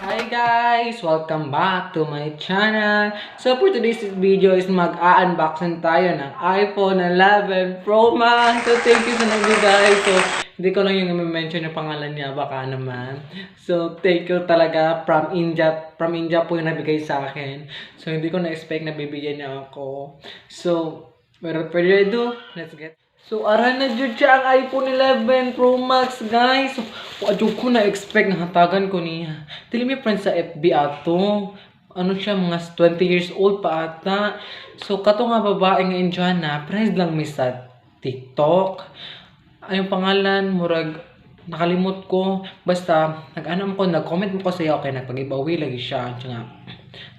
Hi guys! Welcome back to my channel. So for today's video is mag-unboxing tayo ng iPhone 11 Pro Max. So thank you sa nagbigay. So hindi ko lang yung i-mention yung pangalan niya, baka naman. So thank you talaga from India. From India po yung nabigay sa akin. So hindi ko na-expect na bibigyan niya ako. So without further ado, let's get. So, aran na dyan siya ang iPhone 11 Pro Max, guys. So, adyo ko na-expect na hatagan ko niya. Dili may friends sa FB ato. Ano siya, mga 20 years old pa ata. So, kato nga babae nga Indiana, friends lang mi sa TikTok. Ayong pangalan, murag, nakalimot ko. Basta, nag-anam ko, nag-comment mo ko sa iyo, okay, nagpag-giveaway lagi siya. Nga,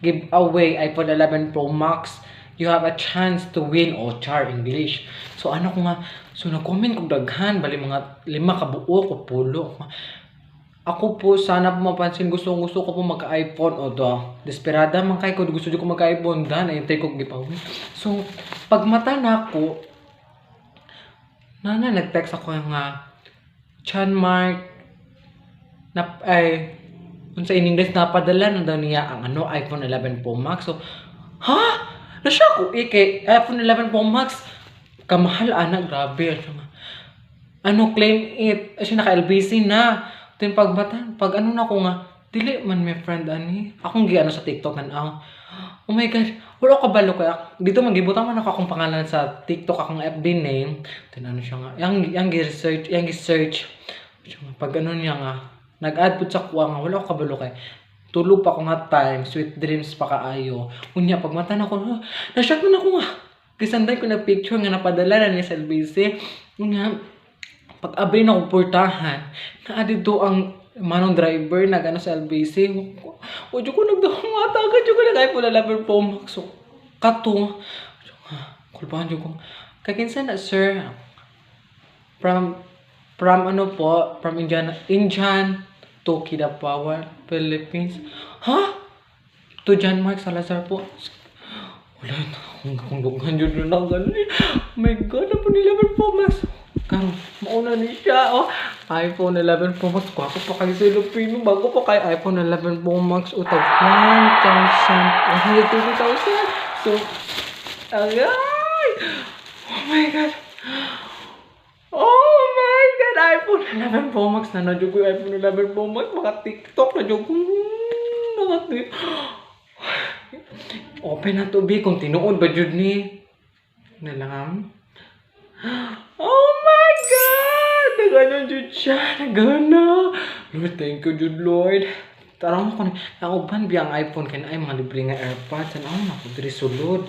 giveaway iPhone 11 Pro Max. You have a chance to win o char English. So ano ko nga, so nag-comment kong daghan, bali mga 5 kabuo ko pulo. Ako po sana po mapansin, gusto ko po magka-iPhone o do. Desperada man kay ko, gusto ko magka-iPhone dan, ayun ko giveaway. So pag mata na ako, nag-text ako nga Chan Mark na ay kung sa in English napadala na daw niya ang ano iPhone 11 Pro Max. So ha? Na siya ko kay iPhone 11 Pro Max kamahal anak, grabe ano claim it kasi naka LBC na then pag ano na ko nga dili man may friend ani akong giano sa TikTok nan oh my god wala ka balo kaya dito magibutan man ako akong pangalan sa TikTok akong FB name then ano siya nga yang gi-search pag ano niya nga nag-add pud sa kuha nga wala ko kabalo kay tulog pa ko nga time, sweet dreams pa kaayo. Unya, pag mata na ko, na-shock na ako nga. Kisanday ko na picture nga napadala na niya sa LBC. Unya, pag abay na ko portahan, na-added to ang manong driver na gano'n sa LBC. O, dyan ko nagdakamata ka, dyan ko nag-iPhone 11 Pro Max. So, kato. Kulpahan dyan ko. Kakinsa na, sir. From ano po, from Indian to Kida Power, Philippines. Ha? To John Mark Salazar po. Wala na akong dugan yun na gano'n. Oh my God, na po 11 Pro Max. Karo, mauna ni siya. Oh, iPhone 11 Pro Max. Kwapo pa kayo sa Filipino. Bago pa kayo iPhone 11 Pro Max. Utag 1,000. So, agay! Oh my God. Oh my God, iPhone 11 Pro Max na na-joke ko yung iPhone 11 Pro Max. Mga TikTok na-joke ko. Open na to, B. Kung tinuod ba dyan ni? Nalang. Oh my God! Nagana dyan siya. Nagana. Lord, thank you, Jude Lord. Tarang ko na. Ang uban biyang iPhone kaya ay mga libre nga AirPods. Ano ako, diri sulod.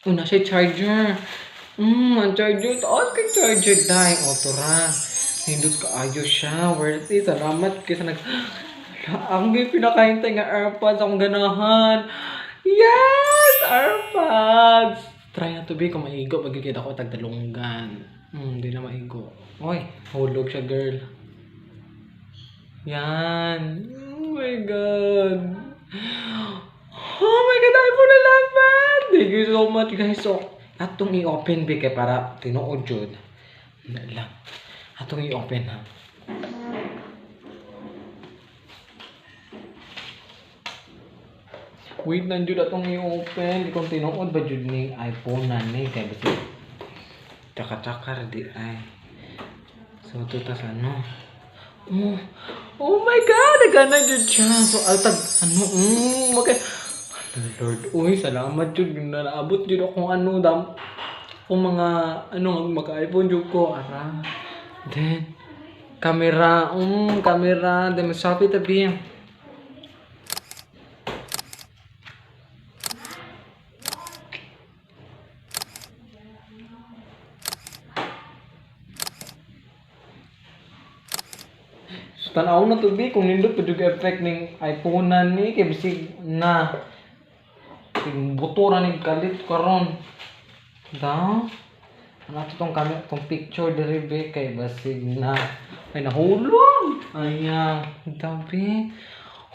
Una siya charger. Ang charger. Taas kay charger dahil. O, tura. Nindot ka ayos siya. Worth it. Salamat kasi ang pinakahintay nga AirPods akong ganahan. Yes! AirPods! Try na to be kung maigo. Magigit ako tagdalunggan. Hindi na maigo. Oy, hulog siya girl. Yan. Oh my God. Oh my God, iPhone 11! Thank you so much guys. So, atong i-open be kay para tinuod jud. Lang. Atong i-open ha. Wait na jud atong i-open. Di kong tinuod ba jud ni iPhone na ni kay basi. Tsaka-tsaka di ay. So, tutas ano. Oh my God! Nagana jud siya. So, altag ano. Lord, uy, salamat jud. Naabot jud akong ano dam. Kung mga ano mag-iPhone jud ko. Ara. Then, camera. Camera. Then, selfie tabi. So, tanaw na to be kung nindot pa juga effect ng iPhone na ni kay bisig na buto ra ning kalit karon. Da. Ano tong camera tong picture diri be kay basig na ay nahulog. Ayan, tabi.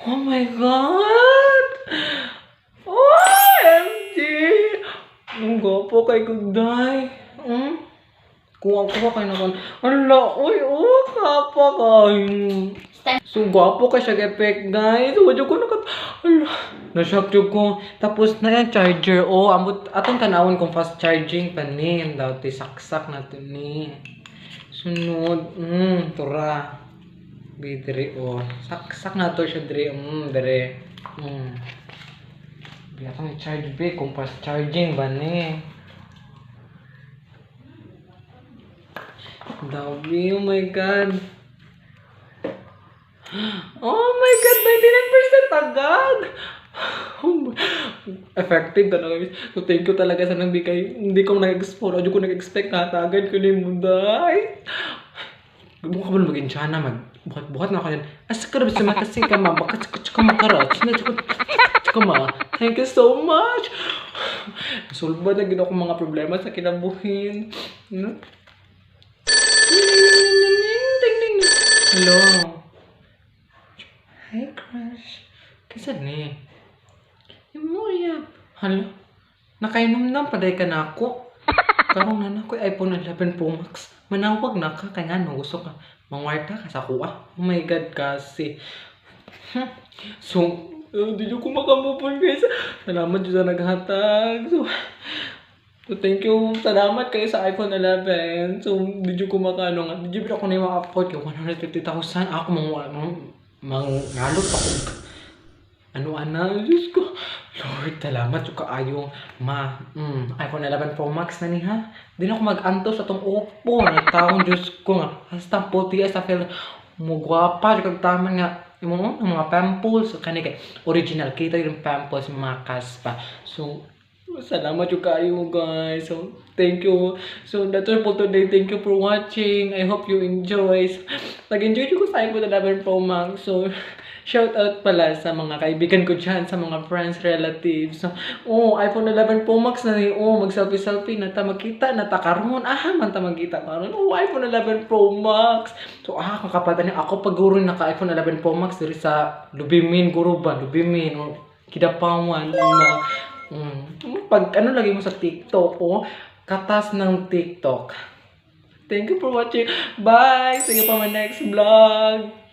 Oh my God. OMG. Ang gopo kay Gugday. Kuha kayo na kon. Ala, uy, kapa kayo. So, gwapo ka siya effect, guys. Wadyo ko ala, na-shock yun ko. Tapos na yan, charger. Oh, atong tanawin kung fast charging pa ni. Ang daw, saksak na to ni. Sunod. Tura. Bidre, oh. Saksak na to siya, dre. Dre. Biya kang charge, be. Kung fast charging ba ni. Dabi, oh my God. Oh my God, 99% agad! Effective talaga. So, thank you talaga sa nagbigay. Hindi ko nag-explore. Hindi ko nag-expect na agad ko ni Muday. Mukha mo na maging tiyana, buhat na ako yan. Asa ka na bisa matasi ka, ma. Baka tsaka makarats. Tsaka ma. Thank you so much. Sulba na ginawa ko mga problema sa kinabuhin. Hello. Hi, crush. Kisa ni? Imuya. Hala. Nakainom na, paday ka na ako. Karong na ako, iPhone 11 Pro Max. Manawag na ka, kaya nga, gusto ka. Mangwarta ka sa kuha. Oh my God, kasi. So, di ko makamupon, guys. Salamat dyan sa naghatag. So, thank you. Salamat kayo sa iPhone 11. So, di ko makano nga. Di ko na yung upload yung 150,000. Ako mangalot ako. Ano, Diyos ko. Lord, salamat yung kaayong iPhone 11 Pro Max na niya. Di na ako mag-anto sa itong Oppo. Nagtaong, Diyos ko nga. Hasta puti, hasta feel mo gwapa. Kag taman nga. Yung mga pimples. Kani kay original. Kita yung pimples, mga kaspa. So, salamat yung kayo, guys. So, thank you. So, that's all for today. Thank you for watching. I hope you enjoy. Nag-enjoy ko sa iPhone 11 Pro Max. So, shout out pala sa mga kaibigan ko dyan, sa mga friends, relatives. So, iPhone 11 Pro Max na rin. Mag-selfie-selfie na ta makita na ta karon. Man ta magkita karon. iPhone 11 Pro Max. So, kakapata niya. Ako pag guro naka iPhone 11 Pro Max diri sa Lubimin, guro ba? Lubimin, Kidapawan, pag lagi mo sa TikTok, katas ng TikTok. Thank you for watching. Bye! See you for my next vlog.